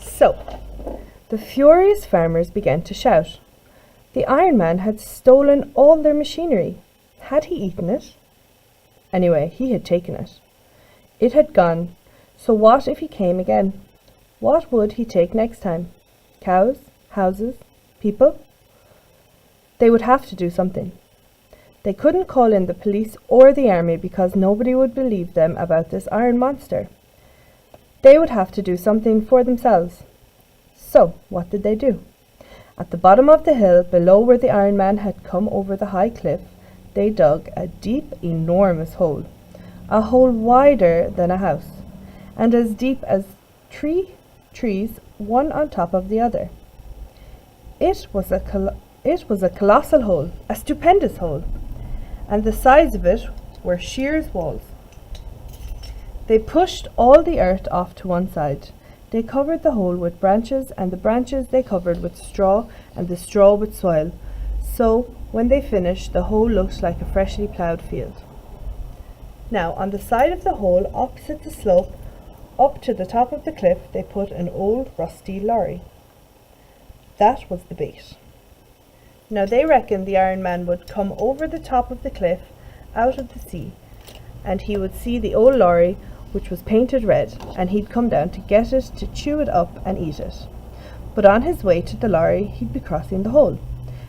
So, the furious farmers began to shout. The Iron Man had stolen all their machinery. Had he eaten it? Anyway, he had taken it. It had gone, so what if he came again? What would he take next time? Cows? Houses? People? They would have to do something. They couldn't call in the police or the army because nobody would believe them about this iron monster. They would have to do something for themselves. So, what did they do? At the bottom of the hill, below where the Iron Man had come over the high cliff, they dug a deep, enormous hole. A hole wider than a house, and as deep as 3 trees, one on top of the other. It was a colossal hole, a stupendous hole, and the size of it were Shear's walls. They pushed all the earth off to one side. They covered the hole with branches, and the branches they covered with straw, and the straw with soil. So, when they finished, the hole looked like a freshly ploughed field. Now, on the side of the hole, opposite the slope, up to the top of the cliff, they put an old rusty lorry. That was the bait. Now, they reckoned the Iron Man would come over the top of the cliff, out of the sea, and he would see the old lorry, which was painted red, and he'd come down to get it, to chew it up and eat it. But on his way to the lorry, he'd be crossing the hole,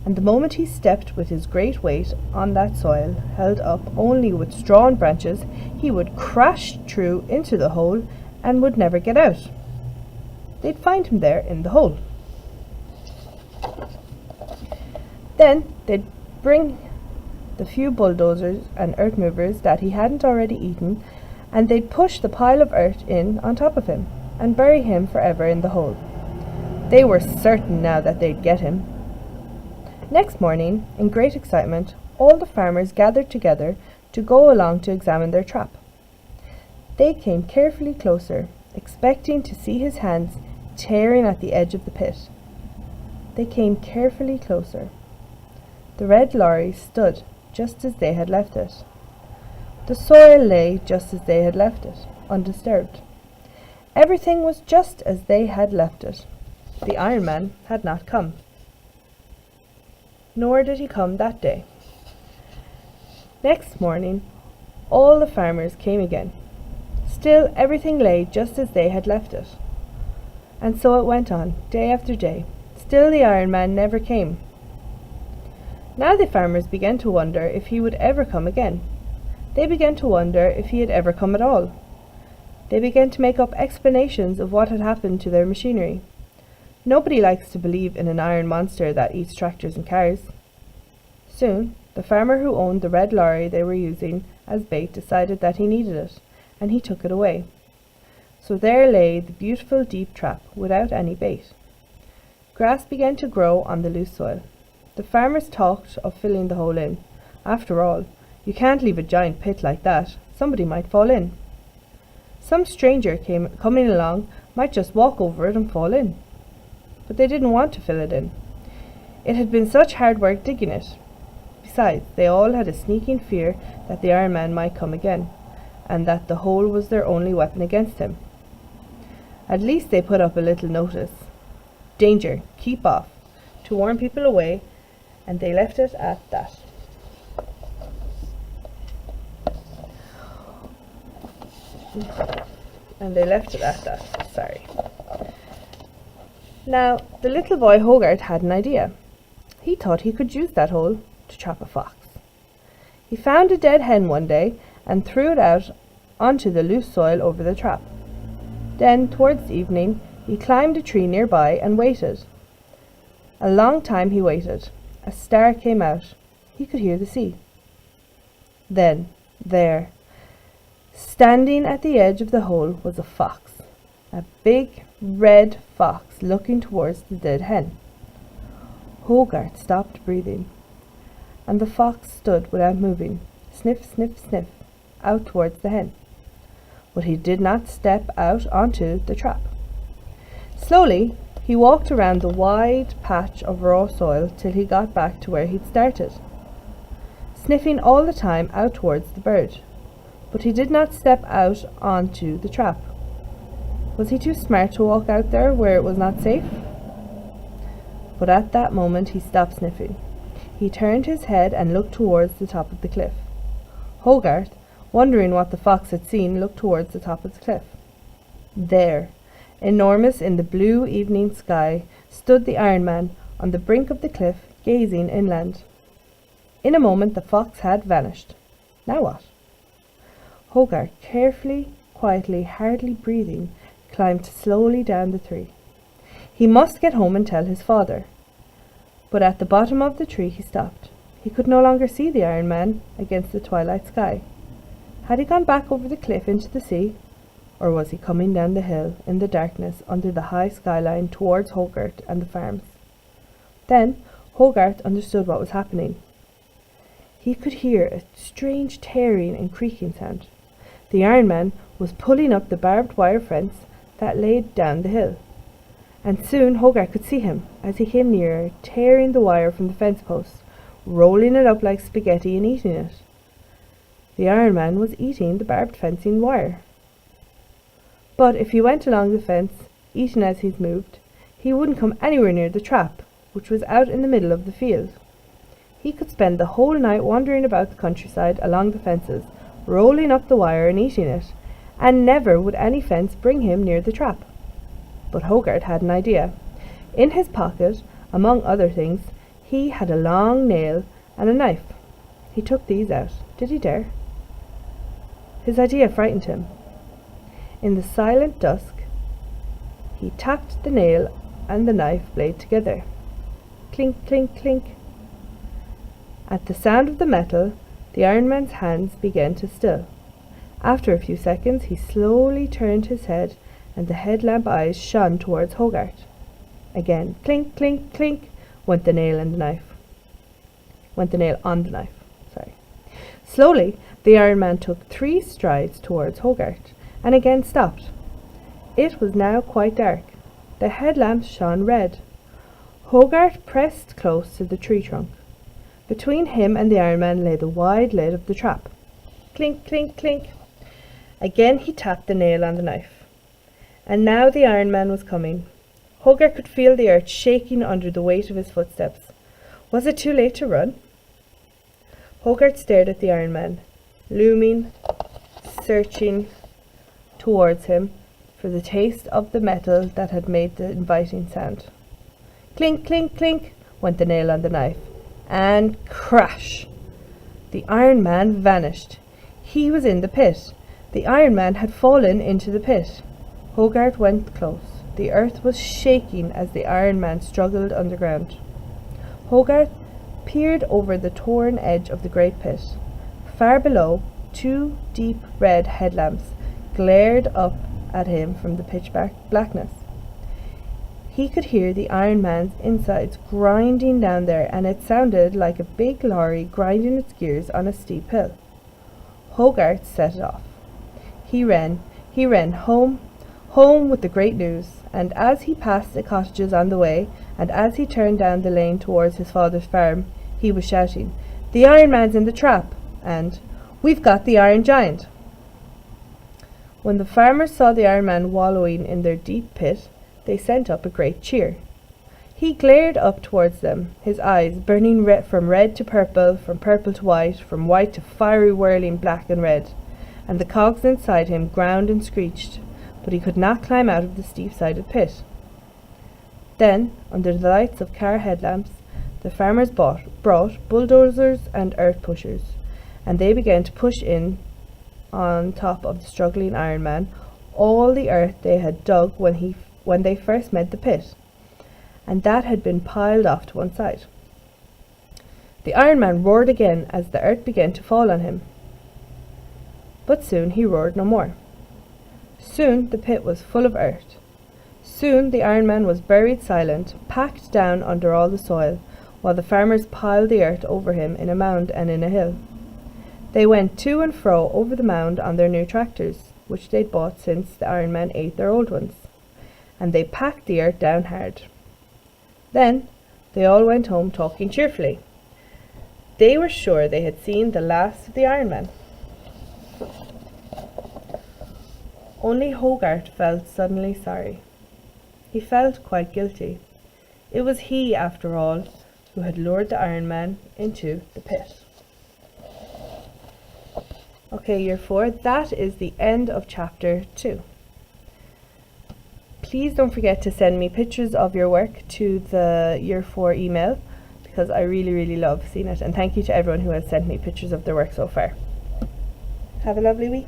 and the moment he stepped with his great weight on that soil, held up only with straw and branches, he would crash through into the hole and would never get out. They'd find him there in the hole. Then they'd bring the few bulldozers and earth movers that he hadn't already eaten, and they'd push the pile of earth in on top of him and bury him forever in the hole. They were certain now that they'd get him. Next morning, in great excitement, all the farmers gathered together to go along to examine their trap. They came carefully closer, expecting to see his hands tearing at the edge of the pit. They came carefully closer. The red lorry stood just as they had left it. The soil lay just as they had left it, undisturbed. Everything was just as they had left it. The Iron Man had not come. Nor did he come that day. Next morning, all the farmers came again. Still, everything lay just as they had left it. And so it went on, day after day. Still the Iron Man never came. Now the farmers began to wonder if he would ever come again. They began to wonder if he had ever come at all. They began to make up explanations of what had happened to their machinery. Nobody likes to believe in an iron monster that eats tractors and cars. Soon, the farmer who owned the red lorry they were using as bait decided that he needed it, and he took it away. So there lay the beautiful deep trap without any bait. Grass began to grow on the loose soil. The farmers talked of filling the hole in. After all, you can't leave a giant pit like that. Somebody might fall in. Some stranger coming along might just walk over it and fall in. But they didn't want to fill it in. It had been such hard work digging it. Besides, they all had a sneaking fear that the Iron Man might come again, and that the hole was their only weapon against him. At least they put up a little notice. Danger, keep off, to warn people away, and they left it at that. Now, the little boy Hogarth had an idea. He thought he could use that hole to trap a fox. He found a dead hen one day and threw it out onto the loose soil over the trap. Then, towards evening, he climbed a tree nearby and waited. A long time he waited. A star came out. He could hear the sea. Then, there, standing at the edge of the hole, was a fox. A big red fox looking towards the dead hen. Hogarth stopped breathing, and the fox stood without moving, sniff, sniff, sniff, out towards the hen. But he did not step out onto the trap. Slowly, he walked around the wide patch of raw soil till he got back to where he'd started, sniffing all the time out towards the bird. But he did not step out onto the trap. Was he too smart to walk out there where it was not safe? But at that moment he stopped sniffing. He turned his head and looked towards the top of the cliff. Hogarth, wondering what the fox had seen, looked towards the top of the cliff. There, enormous in the blue evening sky, stood the Iron Man on the brink of the cliff, gazing inland. In a moment the fox had vanished. Now what? Hogarth, carefully, quietly, hardly breathing, climbed slowly down the tree. He must get home and tell his father. But at the bottom of the tree he stopped. He could no longer see the Iron Man against the twilight sky. Had he gone back over the cliff into the sea? Or was he coming down the hill in the darkness under the high skyline towards Hogarth and the farms? Then Hogarth understood what was happening. He could hear a strange tearing and creaking sound. The Iron Man was pulling up the barbed wire fence that lay down the hill. And soon Hogarth could see him, as he came nearer, tearing the wire from the fence posts, rolling it up like spaghetti and eating it. The Iron Man was eating the barbed fencing wire. But if he went along the fence, eating as he moved, he wouldn't come anywhere near the trap, which was out in the middle of the field. He could spend the whole night wandering about the countryside along the fences, rolling up the wire and eating it, and never would any fence bring him near the trap. But Hogarth had an idea. In his pocket, among other things, he had a long nail and a knife. He took these out. Did he dare? His idea frightened him. In the silent dusk, he tapped the nail and the knife blade together. Clink, clink, clink. At the sound of the metal, the Iron Man's hands began to still. After a few seconds, he slowly turned his head, and the headlamp eyes shone towards Hogarth. Again, clink, clink, clink, went the nail on the knife. Slowly, the Iron Man took 3 strides towards Hogarth, and again stopped. It was now quite dark. The headlamps shone red. Hogarth pressed close to the tree trunk. Between him and the Iron Man lay the wide lid of the trap. Clink, clink, clink. Again he tapped the nail on the knife. And now the Iron Man was coming. Hogarth could feel the earth shaking under the weight of his footsteps. Was it too late to run? Hogarth stared at the Iron Man, looming, searching towards him for the taste of the metal that had made the inviting sound. Clink, clink, clink, went the nail on the knife. And crash! The Iron Man vanished. He was in the pit. The Iron Man had fallen into the pit. Hogarth went close. The earth was shaking as the Iron Man struggled underground. Hogarth peered over the torn edge of the great pit. Far below, 2 deep red headlamps glared up at him from the pitch blackness. He could hear the Iron Man's insides grinding down there, and it sounded like a big lorry grinding its gears on a steep hill. Hogarth set it off. He ran home with the great news, and as he passed the cottages on the way, and as he turned down the lane towards his father's farm, he was shouting, "The Iron Man's in the trap!" and "We've got the Iron Giant!" When the farmers saw the Iron Man wallowing in their deep pit, they sent up a great cheer. He glared up towards them, his eyes burning from red to purple, from purple to white, from white to fiery whirling black and red, and the cogs inside him ground and screeched, but he could not climb out of the steep-sided pit. Then, under the lights of car headlamps, the farmers brought bulldozers and earth pushers, and they began to push in on top of the struggling Iron Man all the earth they had dug when they first made the pit, and that had been piled off to one side. The Iron Man roared again as the earth began to fall on him. But soon he roared no more. Soon the pit was full of earth. Soon the Iron Man was buried silent, packed down under all the soil, while the farmers piled the earth over him in a mound and in a hill. They went to and fro over the mound on their new tractors, which they'd bought since the Iron Man ate their old ones, and they packed the earth down hard. Then they all went home talking cheerfully. They were sure they had seen the last of the Iron Man. Only Hogarth felt suddenly sorry. He felt quite guilty. It was he, after all, who had lured the Iron Man into the pit. Okay, Year 4, that is the end of Chapter 2. Please don't forget to send me pictures of your work to the Year 4 email, because I really love seeing it. And thank you to everyone who has sent me pictures of their work so far. Have a lovely week.